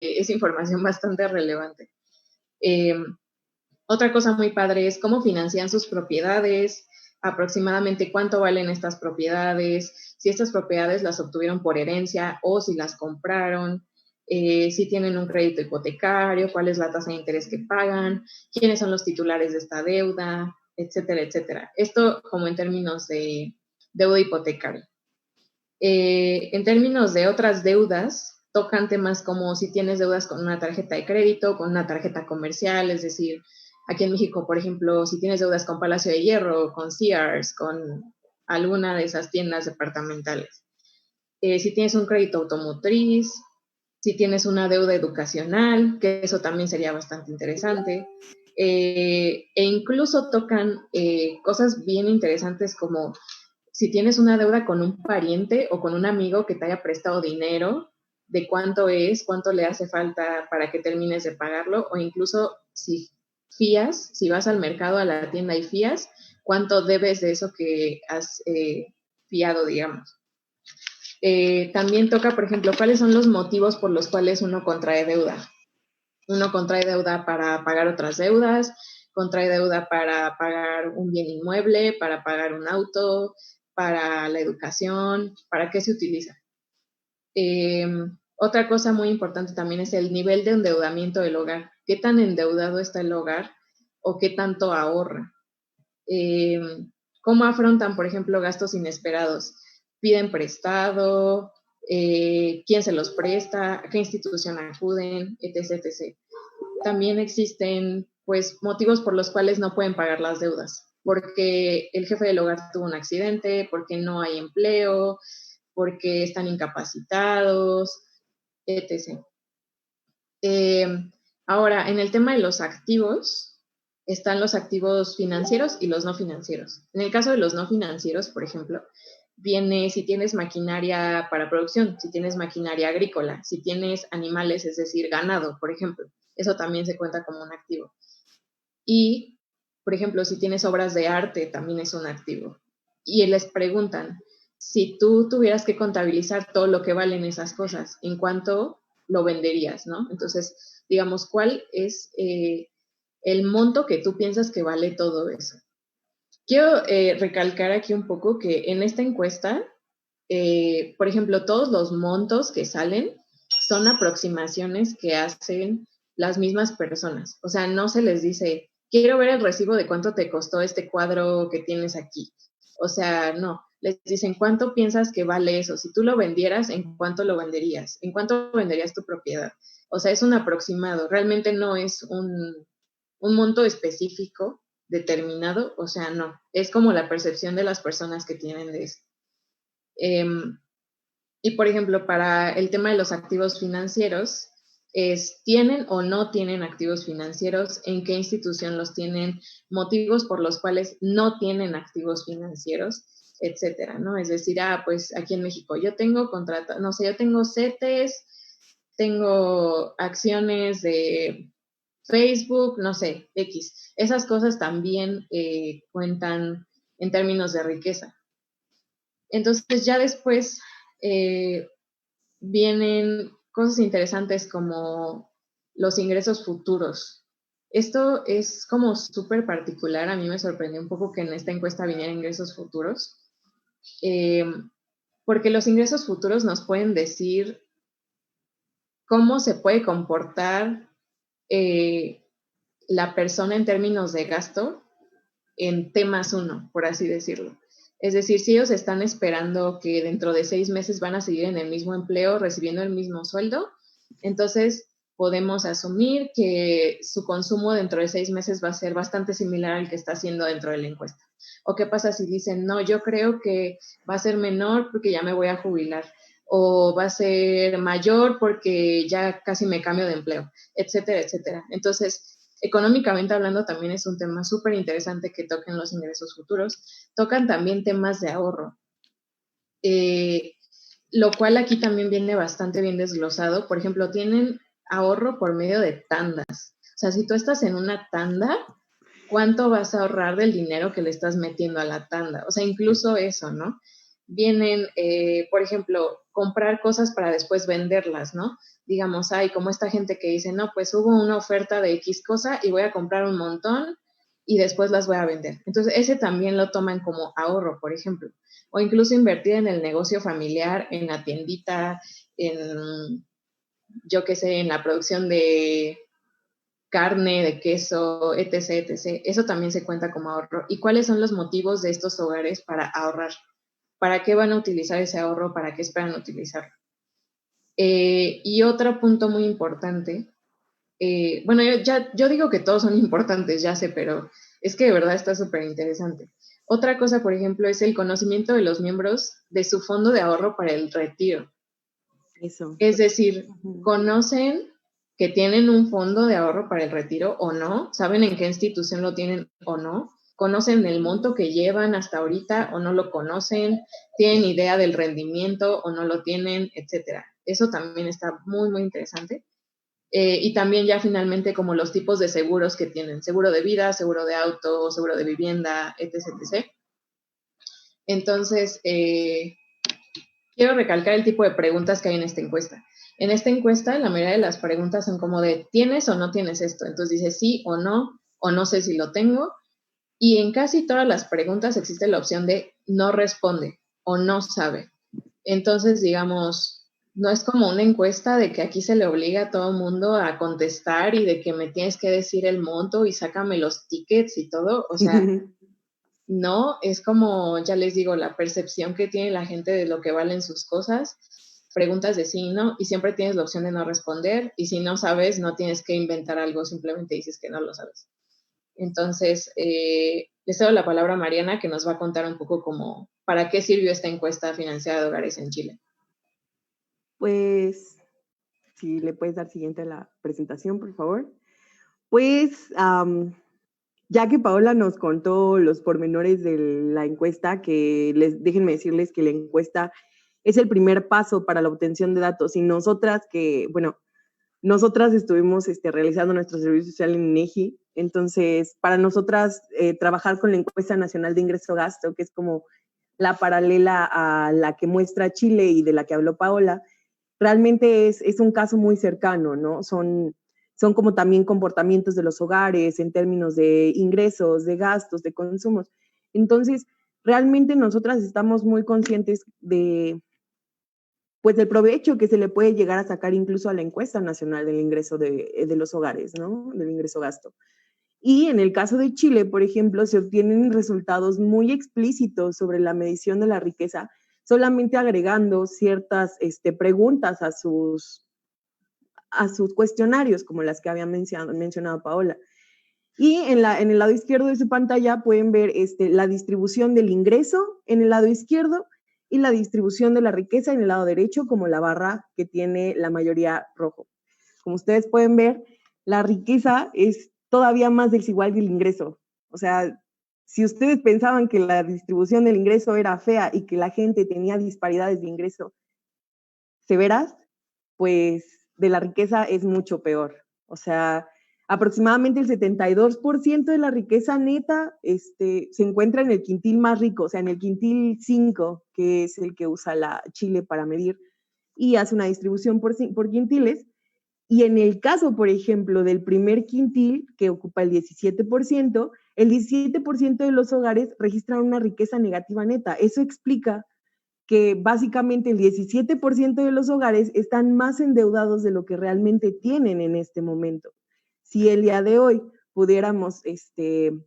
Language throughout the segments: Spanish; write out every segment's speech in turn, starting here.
es información bastante relevante. Otra cosa muy padre es cómo financian sus propiedades, aproximadamente cuánto valen estas propiedades, si estas propiedades las obtuvieron por herencia o si las compraron, si tienen un crédito hipotecario, cuál es la tasa de interés que pagan, quiénes son los titulares de esta deuda, etcétera, etcétera. Esto como en términos de deuda hipotecaria. En términos de otras deudas, tocan temas como si tienes deudas con una tarjeta de crédito, con una tarjeta comercial, es decir, aquí en México, por ejemplo, si tienes deudas con Palacio de Hierro, con Sears, con alguna de esas tiendas departamentales. Si tienes un crédito automotriz, si tienes una deuda educacional, que eso también sería bastante interesante. E incluso tocan cosas bien interesantes como si tienes una deuda con un pariente o con un amigo que te haya prestado dinero, de cuánto es, cuánto le hace falta para que termines de pagarlo, o incluso si fías, si vas al mercado, a la tienda y fías, cuánto debes de eso que has fiado, digamos. También toca, por ejemplo, cuáles son los motivos por los cuales uno contrae deuda. Uno contrae deuda para pagar otras deudas, contrae deuda para pagar un bien inmueble, para pagar un auto, para la educación, ¿para qué se utiliza? Otra cosa muy importante también es el nivel de endeudamiento del hogar. ¿Qué tan endeudado está el hogar o qué tanto ahorra? ¿Cómo afrontan, por ejemplo, gastos inesperados? ¿Piden prestado? ¿Quién se los presta? ¿A qué institución acuden? Etc, etc. También existen, pues, motivos por los cuales no pueden pagar las deudas. Porque el jefe del hogar tuvo un accidente, porque no hay empleo, porque están incapacitados, etc. Ahora, en el tema de los activos, están los activos financieros y los no financieros. En el caso de los no financieros, por ejemplo, viene si tienes maquinaria para producción, si tienes maquinaria agrícola, si tienes animales, es decir, ganado, por ejemplo. Eso también se cuenta como un activo. Y, por ejemplo, si tienes obras de arte, también es un activo. Y les preguntan, si tú tuvieras que contabilizar todo lo que valen esas cosas, ¿en cuánto lo venderías, no? Entonces, digamos, ¿cuál es el monto que tú piensas que vale todo eso? Quiero recalcar aquí un poco que en esta encuesta, por ejemplo, todos los montos que salen son aproximaciones que hacen las mismas personas. O sea, no se les dice, quiero ver el recibo de cuánto te costó este cuadro que tienes aquí. O sea, no, les dicen, ¿cuánto piensas que vale eso? Si tú lo vendieras, ¿en cuánto lo venderías? ¿En cuánto venderías tu propiedad? O sea, es un aproximado, realmente no es un monto específico determinado, o sea, no, es como la percepción de las personas que tienen de eso. Y por ejemplo, para el tema de los activos financieros, ¿tienen o no tienen activos financieros? ¿En qué institución los tienen? Motivos por los cuales no tienen activos financieros, etcétera, ¿no? Es decir, pues aquí en México yo tengo contrato, no sé, yo tengo CETES, tengo acciones de Facebook, no sé, X. Esas cosas también cuentan en términos de riqueza. Entonces ya después vienen cosas interesantes como los ingresos futuros. Esto es como súper particular. A mí me sorprendió un poco que en esta encuesta viniera ingresos futuros, porque los ingresos futuros nos pueden decir cómo se puede comportar la persona en términos de gasto en T+1, por así decirlo. Es decir, si ellos están esperando que dentro de 6 meses van a seguir en el mismo empleo, recibiendo el mismo sueldo, entonces podemos asumir que su consumo dentro de 6 meses va a ser bastante similar al que está haciendo dentro de la encuesta. ¿O qué pasa si dicen, no, yo creo que va a ser menor porque ya me voy a jubilar? O va a ser mayor porque ya casi me cambio de empleo, etcétera, etcétera. Entonces, económicamente hablando, también es un tema súper interesante que toquen los ingresos futuros. Tocan también temas de ahorro, lo cual aquí también viene bastante bien desglosado. Por ejemplo, tienen ahorro por medio de tandas. O sea, si tú estás en una tanda, ¿cuánto vas a ahorrar del dinero que le estás metiendo a la tanda? O sea, incluso eso, ¿no? vienen, por ejemplo, comprar cosas para después venderlas, ¿no? Digamos, hay como esta gente que dice, no, pues hubo una oferta de X cosa y voy a comprar un montón y después las voy a vender. Entonces, ese también lo toman como ahorro, por ejemplo. O incluso invertir en el negocio familiar, en la tiendita, en, yo qué sé, en la producción de carne, de queso, etc., etc. Eso también se cuenta como ahorro. ¿Y cuáles son los motivos de estos hogares para ahorrar? ¿Para qué van a utilizar ese ahorro? ¿Para qué esperan utilizarlo? Y otro punto muy importante, bueno, yo digo que todos son importantes, ya sé, pero es que de verdad está súper interesante. Otra cosa, por ejemplo, es el conocimiento de los miembros de su fondo de ahorro para el retiro. Eso. Es decir, Ujú. conocen que tienen un fondo de ahorro para el retiro o no, saben en qué institución lo tienen o no, conocen el monto que llevan hasta ahorita o no lo conocen, tienen idea del rendimiento o no lo tienen, etcétera. Eso también está muy, muy interesante. Y también ya finalmente como los tipos de seguros que tienen, seguro de vida, seguro de auto, seguro de vivienda, etc. etc. Entonces, quiero recalcar el tipo de preguntas que hay en esta encuesta. En esta encuesta, la mayoría de las preguntas son como de, ¿tienes o no tienes esto? Entonces dice sí o no sé si lo tengo. Y en casi todas las preguntas existe la opción de no responde o no sabe. Entonces, digamos, no es como una encuesta de que aquí se le obliga a todo el mundo a contestar y de que me tienes que decir el monto y sácame los tickets y todo. O sea, no, es como, ya les digo, la percepción que tiene la gente de lo que valen sus cosas, preguntas de sí y no, y siempre tienes la opción de no responder, y si no sabes, no tienes que inventar algo, simplemente dices que no lo sabes. Entonces, le cedo la palabra a Mariana, que nos va a contar un poco como para qué sirvió esta encuesta financiera de hogares en Chile. Pues, si le puedes dar siguiente a la presentación, por favor. Pues, ya que Paola nos contó los pormenores de la encuesta, déjenme decirles que la encuesta es el primer paso para la obtención de datos. Y nosotras estuvimos realizando nuestro servicio social en INEGI. Entonces, para nosotras, trabajar con la encuesta nacional de ingreso-gasto, que es como la paralela a la que muestra Chile y de la que habló Paola, realmente es un caso muy cercano, ¿no? Son como también comportamientos de los hogares en términos de ingresos, de gastos, de consumos. Entonces, realmente nosotras estamos muy conscientes pues del provecho que se le puede llegar a sacar incluso a la encuesta nacional del ingreso de los hogares, ¿no? Del ingreso gasto. Y en el caso de Chile, por ejemplo, se obtienen resultados muy explícitos sobre la medición de la riqueza, solamente agregando ciertas preguntas a sus cuestionarios, como las que había mencionado Paola. Y en el lado izquierdo de su pantalla pueden ver la distribución del ingreso en el lado izquierdo y la distribución de la riqueza en el lado derecho, como la barra que tiene la mayoría rojo. Como ustedes pueden ver, la riqueza es todavía más desigual que el ingreso. O sea, si ustedes pensaban que la distribución del ingreso era fea y que la gente tenía disparidades de ingreso severas, pues de la riqueza es mucho peor. O sea, aproximadamente el 72% de la riqueza neta se encuentra en el quintil más rico, o sea, en el quintil 5, que es el que usa la Chile para medir, y hace una distribución por quintiles. Y en el caso, por ejemplo, del primer quintil, que ocupa el 17% de los hogares registran una riqueza negativa neta. Eso explica que básicamente el 17% de los hogares están más endeudados de lo que realmente tienen en este momento. Si el día de hoy pudiéramos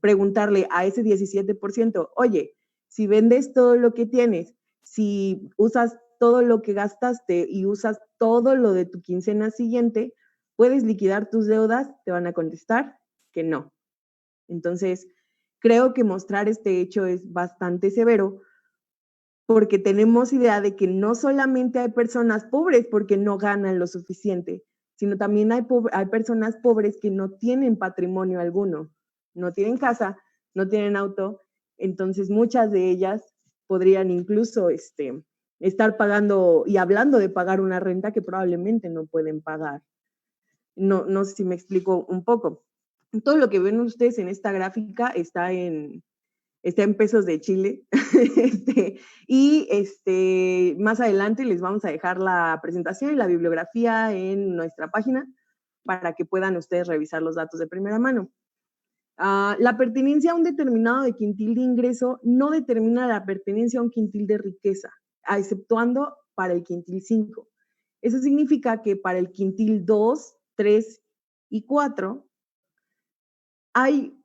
preguntarle a ese 17%, oye, si vendes todo lo que tienes, si usas todo lo que gastaste y usas todo lo de tu quincena siguiente, ¿puedes liquidar tus deudas? Te van a contestar que no. Entonces, creo que mostrar este hecho es bastante severo porque tenemos idea de que no solamente hay personas pobres porque no ganan lo suficiente, sino también hay personas pobres que no tienen patrimonio alguno, no tienen casa, no tienen auto, entonces muchas de ellas podrían incluso estar pagando y hablando de pagar una renta que probablemente no pueden pagar. No sé si me explico un poco. Todo lo que ven ustedes en esta gráfica está está en pesos de Chile. Más adelante les vamos a dejar la presentación y la bibliografía en nuestra página para que puedan ustedes revisar los datos de primera mano. La pertenencia a un determinado de quintil de ingreso no determina la pertenencia a un quintil de riqueza, exceptuando para el quintil 5. Eso significa que para el quintil 2, 3 y 4 hay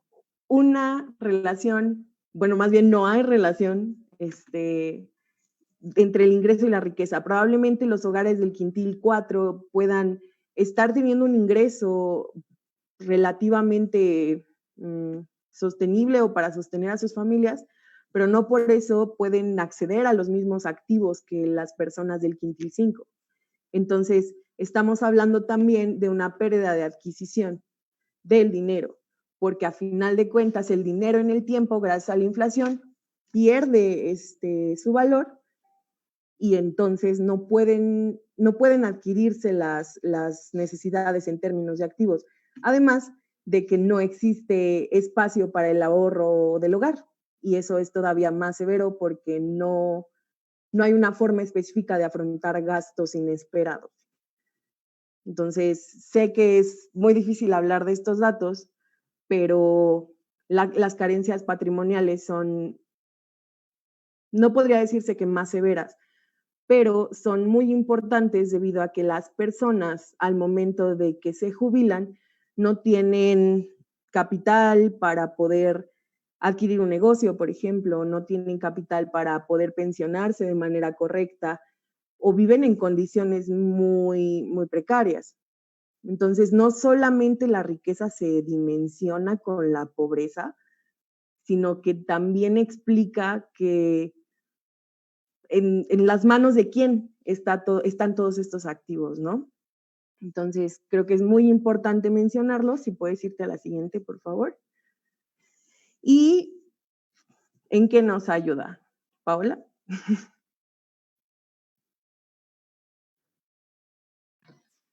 una relación, bueno, más bien no hay relación entre el ingreso y la riqueza. Probablemente los hogares del quintil 4 puedan estar teniendo un ingreso relativamente sostenible o para sostener a sus familias, pero no por eso pueden acceder a los mismos activos que las personas del quintil 5. Entonces, estamos hablando también de una pérdida de adquisición del dinero, porque a final de cuentas el dinero en el tiempo, gracias a la inflación, pierde su valor y entonces no pueden adquirirse las necesidades en términos de activos. Además de que no existe espacio para el ahorro del hogar, y eso es todavía más severo porque no hay una forma específica de afrontar gastos inesperados. Entonces, sé que es muy difícil hablar de estos datos, pero las carencias patrimoniales son, no podría decirse que más severas, pero son muy importantes debido a que las personas al momento de que se jubilan no tienen capital para poder adquirir un negocio, por ejemplo, no tienen capital para poder pensionarse de manera correcta o viven en condiciones muy, muy precarias. Entonces, no solamente la riqueza se dimensiona con la pobreza, sino que también explica que en las manos de quién están todos estos activos, ¿no? Entonces, creo que es muy importante mencionarlo. Si puedes irte a la siguiente, por favor. ¿Y en qué nos ayuda? Paola.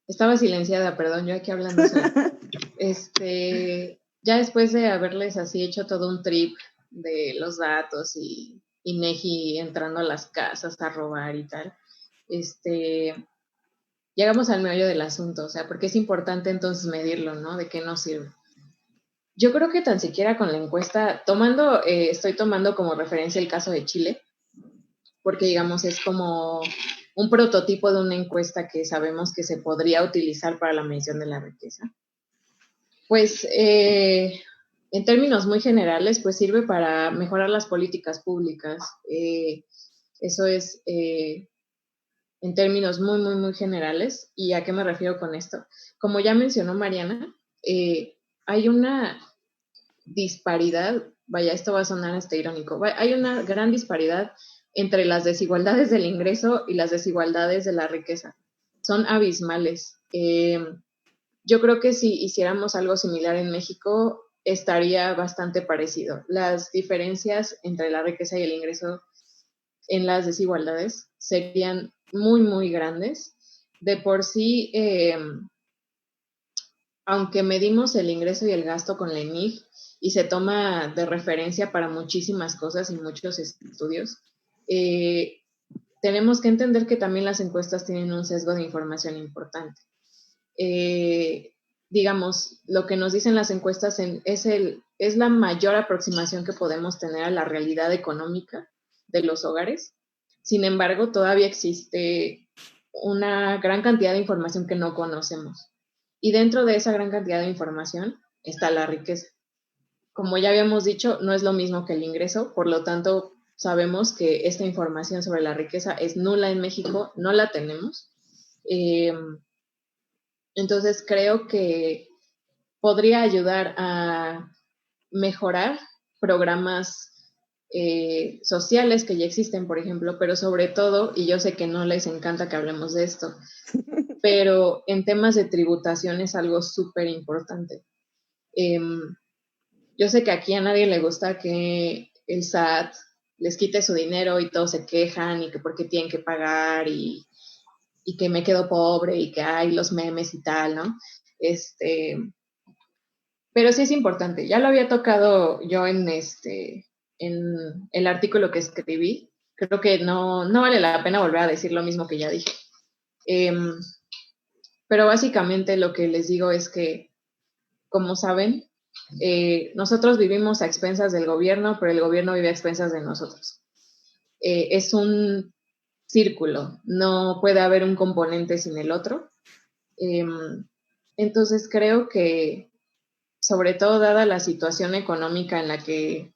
Estaba silenciada, perdón, yo aquí hablando sola. Ya después de haberles así hecho todo un trip de los datos y INEGI entrando a las casas a robar y tal, llegamos al meollo del asunto, o sea, porque es importante entonces medirlo, ¿no? ¿De qué nos sirve? Yo creo que tan siquiera con la encuesta, estoy tomando como referencia el caso de Chile, porque digamos es como un prototipo de una encuesta que sabemos que se podría utilizar para la medición de la riqueza. Pues en términos muy generales, pues sirve para mejorar las políticas públicas. Eso es en términos muy, muy, muy generales. ¿Y a qué me refiero con esto? Como ya mencionó Mariana, hay una disparidad, vaya, esto va a sonar irónico, hay una gran disparidad entre las desigualdades del ingreso y las desigualdades de la riqueza. Son abismales. Yo creo que si hiciéramos algo similar en México, estaría bastante parecido. Las diferencias entre la riqueza y el ingreso en las desigualdades serían muy, muy grandes. De por sí, aunque medimos el ingreso y el gasto con la ENIG y se toma de referencia para muchísimas cosas y muchos estudios, tenemos que entender que también las encuestas tienen un sesgo de información importante. Digamos, lo que nos dicen las encuestas es la mayor aproximación que podemos tener a la realidad económica de los hogares. Sin embargo, todavía existe una gran cantidad de información que no conocemos. Y dentro de esa gran cantidad de información está la riqueza. Como ya habíamos dicho, no es lo mismo que el ingreso, por lo tanto, sabemos que esta información sobre la riqueza es nula en México, no la tenemos. Entonces, creo que podría ayudar a mejorar programas sociales que ya existen, por ejemplo, pero sobre todo, y yo sé que no les encanta que hablemos de esto, pero en temas de tributación es algo súper importante. Yo sé que aquí a nadie le gusta que el SAT les quite su dinero y todos se quejan y que porque tienen que pagar y que me quedo pobre y que hay los memes y tal, ¿no? Pero sí es importante. Ya lo había tocado yo en en el artículo que escribí. Creo que no vale la pena volver a decir lo mismo que ya dije. Pero básicamente lo que les digo es que, como saben, nosotros vivimos a expensas del gobierno, pero el gobierno vive a expensas de nosotros. Es un círculo, no puede haber un componente sin el otro. Entonces creo que, sobre todo dada la situación económica en la que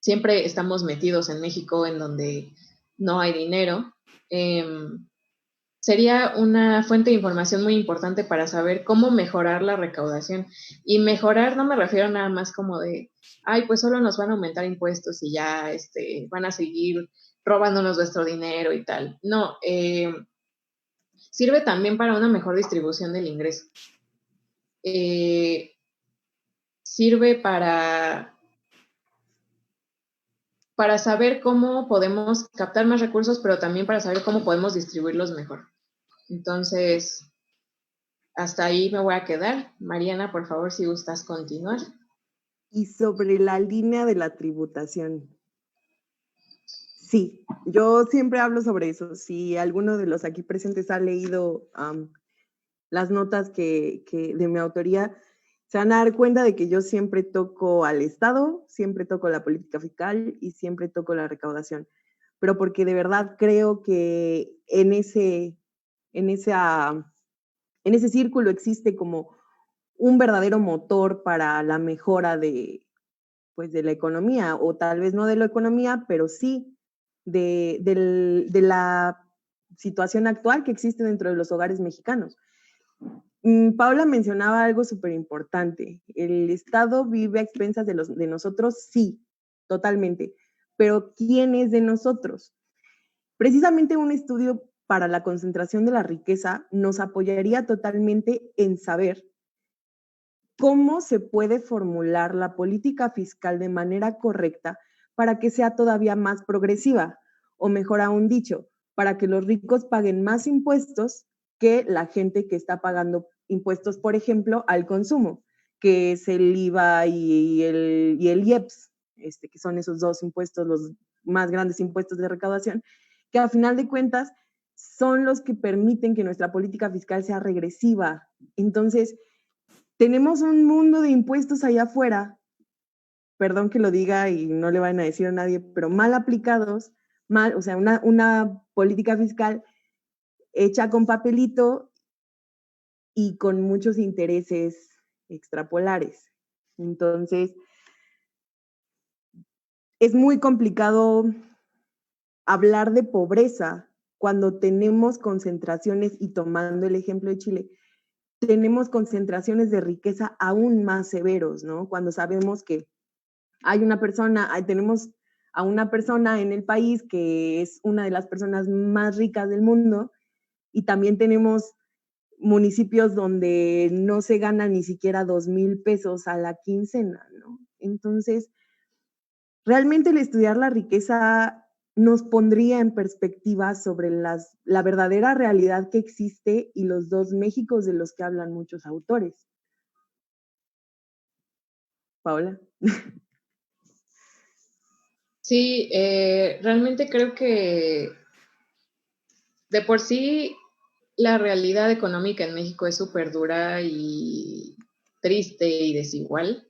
siempre estamos metidos en México, en donde no hay dinero, sería una fuente de información muy importante para saber cómo mejorar la recaudación. Y mejorar no me refiero nada más como de, ay, pues solo nos van a aumentar impuestos y ya van a seguir robándonos nuestro dinero y tal. No, sirve también para una mejor distribución del ingreso. Sirve para saber cómo podemos captar más recursos, pero también para saber cómo podemos distribuirlos mejor. Entonces, hasta ahí me voy a quedar. Mariana, por favor, si gustas continuar. Y sobre la línea de la tributación. Sí, yo siempre hablo sobre eso. Si alguno de los aquí presentes ha leído las notas que de mi autoría, se van a dar cuenta de que yo siempre toco al Estado, siempre toco la política fiscal y siempre toco la recaudación. Pero porque de verdad creo que en ese círculo existe como un verdadero motor para la mejora de, pues, de la economía, o tal vez no de la economía, pero sí de la situación actual que existe dentro de los hogares mexicanos. Paula mencionaba algo súper importante. ¿El Estado vive a expensas de nosotros? Sí, totalmente. Pero ¿quién es de nosotros? Precisamente un estudio para la concentración de la riqueza nos apoyaría totalmente en saber cómo se puede formular la política fiscal de manera correcta para que sea todavía más progresiva, o mejor aún dicho, para que los ricos paguen más impuestos que la gente que está pagando impuestos, por ejemplo, al consumo, que es el IVA y el IEPS, que son esos dos impuestos, los más grandes impuestos de recaudación, que a final de cuentas son los que permiten que nuestra política fiscal sea regresiva. Entonces, tenemos un mundo de impuestos allá afuera, perdón que lo diga y no le van a decir a nadie, pero mal aplicados, o sea, una política fiscal hecha con papelito y con muchos intereses extrapolares. Entonces, es muy complicado hablar de pobreza cuando tenemos concentraciones, y tomando el ejemplo de Chile, tenemos concentraciones de riqueza aún más severos, ¿no? Cuando sabemos que tenemos a una persona en el país que es una de las personas más ricas del mundo, y también tenemos municipios donde no se gana ni siquiera 2,000 pesos a la quincena, ¿no? Entonces, realmente el estudiar la riqueza nos pondría en perspectiva sobre la verdadera realidad que existe y los dos Méxicos de los que hablan muchos autores. Paola. Sí, realmente creo que de por sí la realidad económica en México es súper dura y triste y desigual.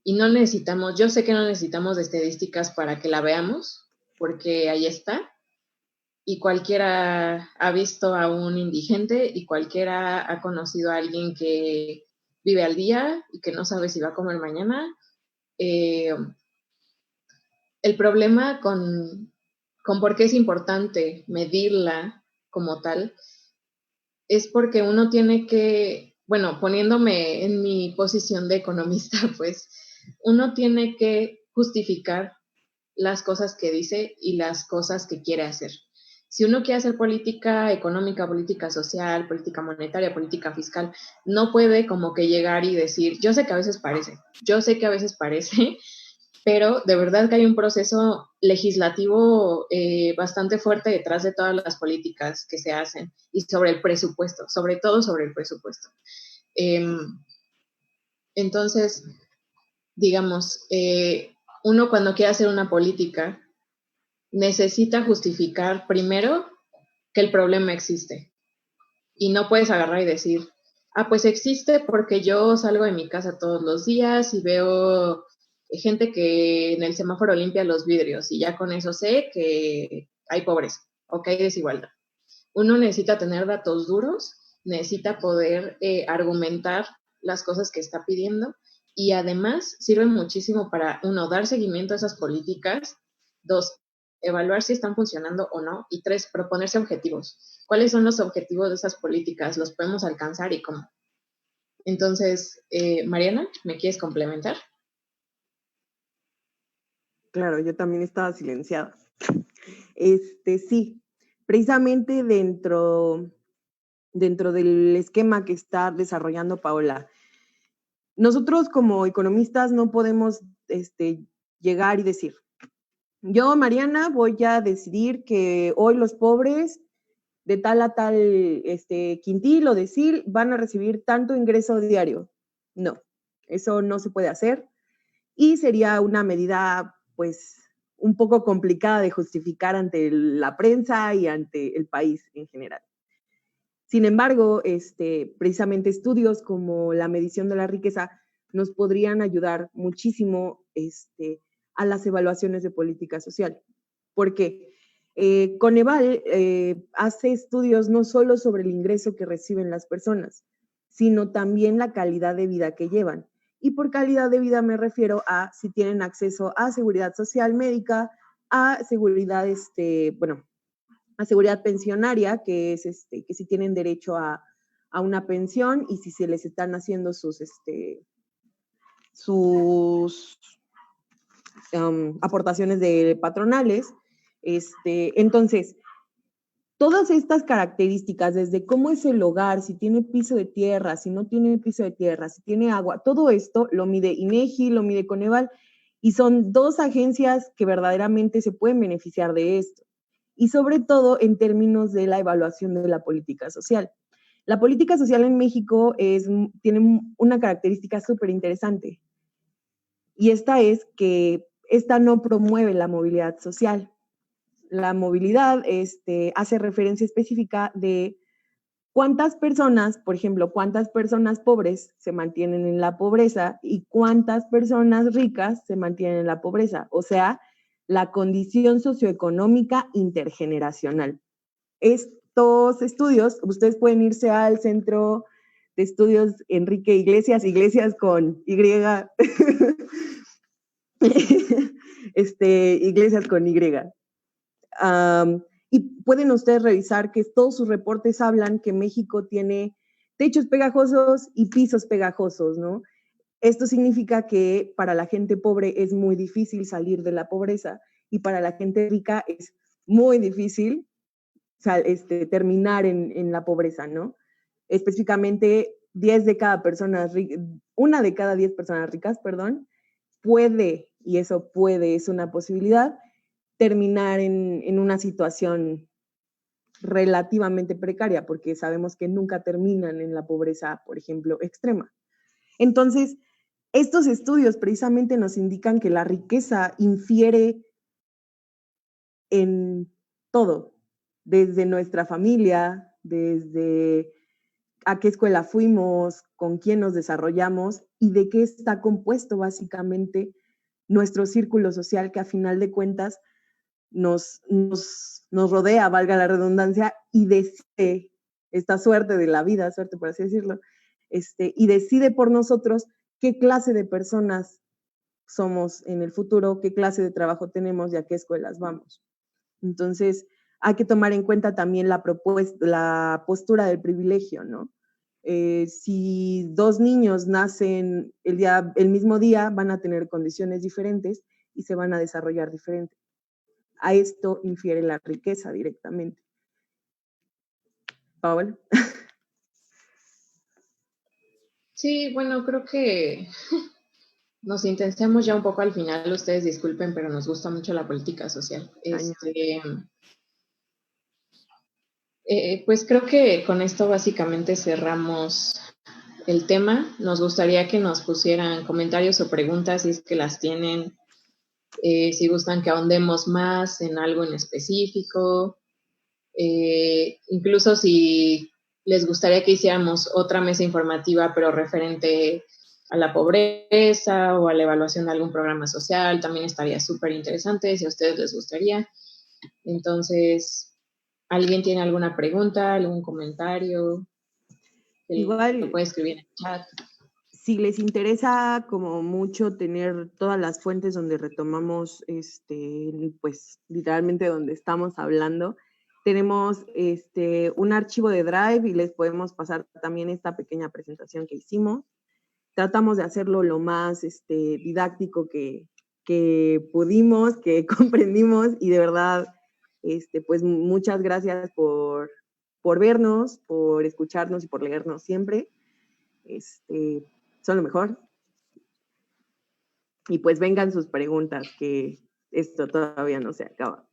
Y no necesitamos, yo sé que no necesitamos de estadísticas para que la veamos, porque ahí está. Y cualquiera ha visto a un indigente y cualquiera ha conocido a alguien que vive al día y que no sabe si va a comer mañana. El problema con por qué es importante medirla como tal es porque uno tiene que, bueno, poniéndome en mi posición de economista, pues uno tiene que justificar las cosas que dice y las cosas que quiere hacer. Si uno quiere hacer política económica, política social, política monetaria, política fiscal, no puede como que llegar y decir, yo sé que a veces parece, pero de verdad que hay un proceso legislativo bastante fuerte detrás de todas las políticas que se hacen y sobre el presupuesto, sobre todo sobre el presupuesto. Entonces, digamos, uno cuando quiere hacer una política necesita justificar primero que el problema existe. Y no puedes agarrar y decir, pues existe porque yo salgo de mi casa todos los días y veo gente que en el semáforo limpia los vidrios y ya con eso sé que hay pobreza o que hay desigualdad. Uno necesita tener datos duros, necesita poder argumentar las cosas que está pidiendo y además sirve muchísimo para, uno, dar seguimiento a esas políticas, dos, evaluar si están funcionando o no, y tres, proponerse objetivos. ¿Cuáles son los objetivos de esas políticas? ¿Los podemos alcanzar y cómo? Entonces, Mariana, ¿me quieres complementar? Claro, yo también estaba silenciada. Sí, precisamente dentro del esquema que está desarrollando Paola, nosotros como economistas no podemos llegar y decir, yo, Mariana, voy a decidir que hoy los pobres de tal a tal quintil o decil van a recibir tanto ingreso diario. No, eso no se puede hacer y sería una medida, pues, un poco complicada de justificar ante la prensa y ante el país en general. Sin embargo, precisamente estudios como la medición de la riqueza nos podrían ayudar muchísimo a las evaluaciones de política social. ¿Por qué? Coneval hace estudios no solo sobre el ingreso que reciben las personas, sino también la calidad de vida que llevan. Y por calidad de vida me refiero a si tienen acceso a seguridad social médica, a seguridad, a seguridad pensionaria, que es que si tienen derecho a una pensión y si se les están haciendo sus aportaciones de patronales. Entonces, todas estas características, desde cómo es el hogar, si tiene piso de tierra, si no tiene piso de tierra, si tiene agua, todo esto lo mide INEGI, lo mide Coneval, y son dos agencias que verdaderamente se pueden beneficiar de esto. Y sobre todo en términos de la evaluación de la política social. La política social en México tiene una característica súper interesante, y esta es que esta no promueve la movilidad social. La movilidad hace referencia específica de cuántas personas, por ejemplo, cuántas personas pobres se mantienen en la pobreza y cuántas personas ricas se mantienen en la pobreza. O sea, la condición socioeconómica intergeneracional. Estos estudios, ustedes pueden irse al Centro de Estudios Enrique Iglesias, Iglesias con Y, Iglesias con Y. Y pueden ustedes revisar que todos sus reportes hablan que México tiene techos pegajosos y pisos pegajosos, ¿no? Esto significa que para la gente pobre es muy difícil salir de la pobreza y para la gente rica es muy difícil terminar en la pobreza, ¿no? Específicamente, 10 de cada persona, una de cada 10 personas ricas, perdón, puede, y eso puede, es una posibilidad, terminar en una situación relativamente precaria, porque sabemos que nunca terminan en la pobreza, por ejemplo, extrema. Entonces, estos estudios precisamente nos indican que la riqueza infiere en todo, desde nuestra familia, desde a qué escuela fuimos, con quién nos desarrollamos y de qué está compuesto básicamente nuestro círculo social, que a final de cuentas nos rodea, valga la redundancia, y decide esta suerte de la vida, suerte por así decirlo, y decide por nosotros qué clase de personas somos en el futuro, qué clase de trabajo tenemos y a qué escuelas vamos. Entonces, hay que tomar en cuenta también la postura del privilegio, ¿no? Si dos niños nacen el mismo día, van a tener condiciones diferentes y se van a desarrollar diferente. A esto infiere la riqueza directamente. Paola. Sí, bueno, creo que nos intensiamos ya un poco al final, ustedes disculpen, pero nos gusta mucho la política social. Pues creo que con esto básicamente cerramos el tema. Nos gustaría que nos pusieran comentarios o preguntas si es que las tienen si gustan que ahondemos más en algo en específico, incluso si les gustaría que hiciéramos otra mesa informativa, pero referente a la pobreza o a la evaluación de algún programa social, también estaría súper interesante si a ustedes les gustaría. Entonces, ¿alguien tiene alguna pregunta, algún comentario? Lo Igual, puede escribir en el chat. si les interesa como mucho tener todas las fuentes donde retomamos, pues literalmente donde estamos hablando, tenemos un archivo de Drive y les podemos pasar también esta pequeña presentación que hicimos. Tratamos de hacerlo lo más didáctico que pudimos, que comprendimos, y de verdad, pues muchas gracias por vernos, por escucharnos y por leernos siempre. Son lo mejor. Y pues vengan sus preguntas, que esto todavía no se acaba.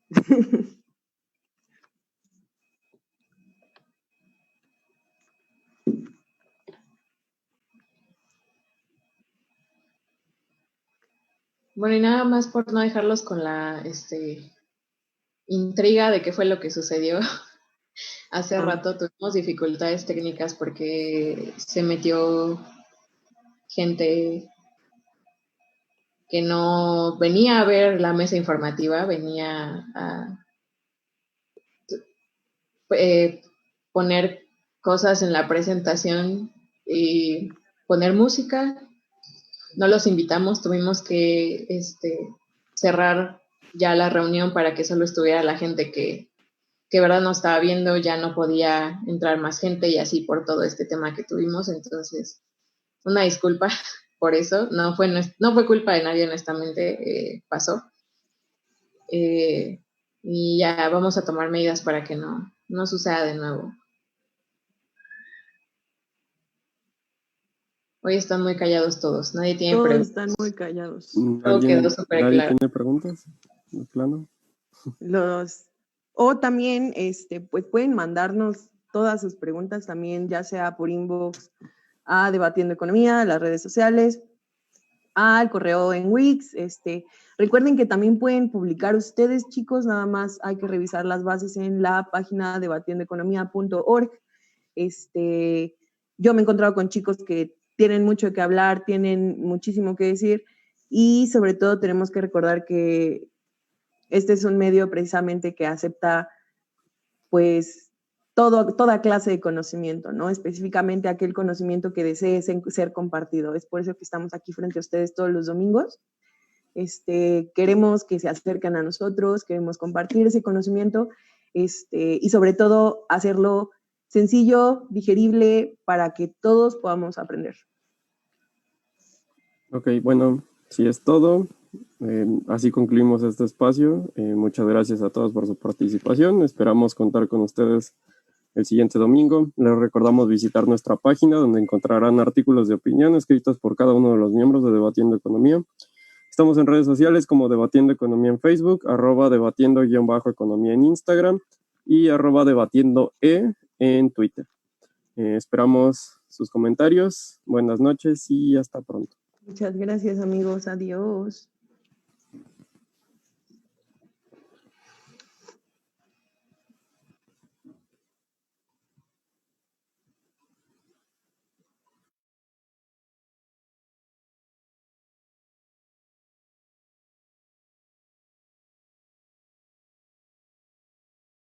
Bueno, y nada más por no dejarlos con la intriga de qué fue lo que sucedió. Hace rato tuvimos dificultades técnicas porque se metió gente que no venía a ver la mesa informativa, venía a poner cosas en la presentación y poner música. No los invitamos, tuvimos que cerrar ya la reunión para que solo estuviera la gente que verdad no estaba viendo, ya no podía entrar más gente y así por todo este tema que tuvimos. Entonces, una disculpa por eso, no fue culpa de nadie, honestamente, pasó. Y ya vamos a tomar medidas para que no suceda de nuevo. Hoy están muy callados todos, nadie tiene Todos preguntas. están muy callados. Todo quedó súper ¿Nadie claro. tiene preguntas? ¿De plano? O también, pues pueden mandarnos todas sus preguntas también, ya sea por inbox a Debatiendo Economía, a las redes sociales, al correo en Wix. Recuerden que también pueden publicar ustedes, chicos, nada más hay que revisar las bases en la página debatiendoeconomía.org. Yo me he encontrado con chicos que tienen mucho que hablar, tienen muchísimo que decir, y sobre todo tenemos que recordar que este es un medio precisamente que acepta pues toda clase de conocimiento, ¿no? Específicamente aquel conocimiento que desee ser compartido. Es por eso que estamos aquí frente a ustedes todos los domingos. Queremos que se acerquen a nosotros, queremos compartir ese conocimiento, y sobre todo hacerlo sencillo, digerible, para que todos podamos aprender. Ok, bueno, si es todo. Así concluimos este espacio. Muchas gracias a todos por su participación. Esperamos contar con ustedes el siguiente domingo. Les recordamos visitar nuestra página donde encontrarán artículos de opinión escritos por cada uno de los miembros de Debatiendo Economía. Estamos en redes sociales como Debatiendo Economía en Facebook, @debatiendo_economía en Instagram y @debatiendoe en Twitter. Esperamos sus comentarios. Buenas noches y hasta pronto. Muchas gracias, amigos. Adiós.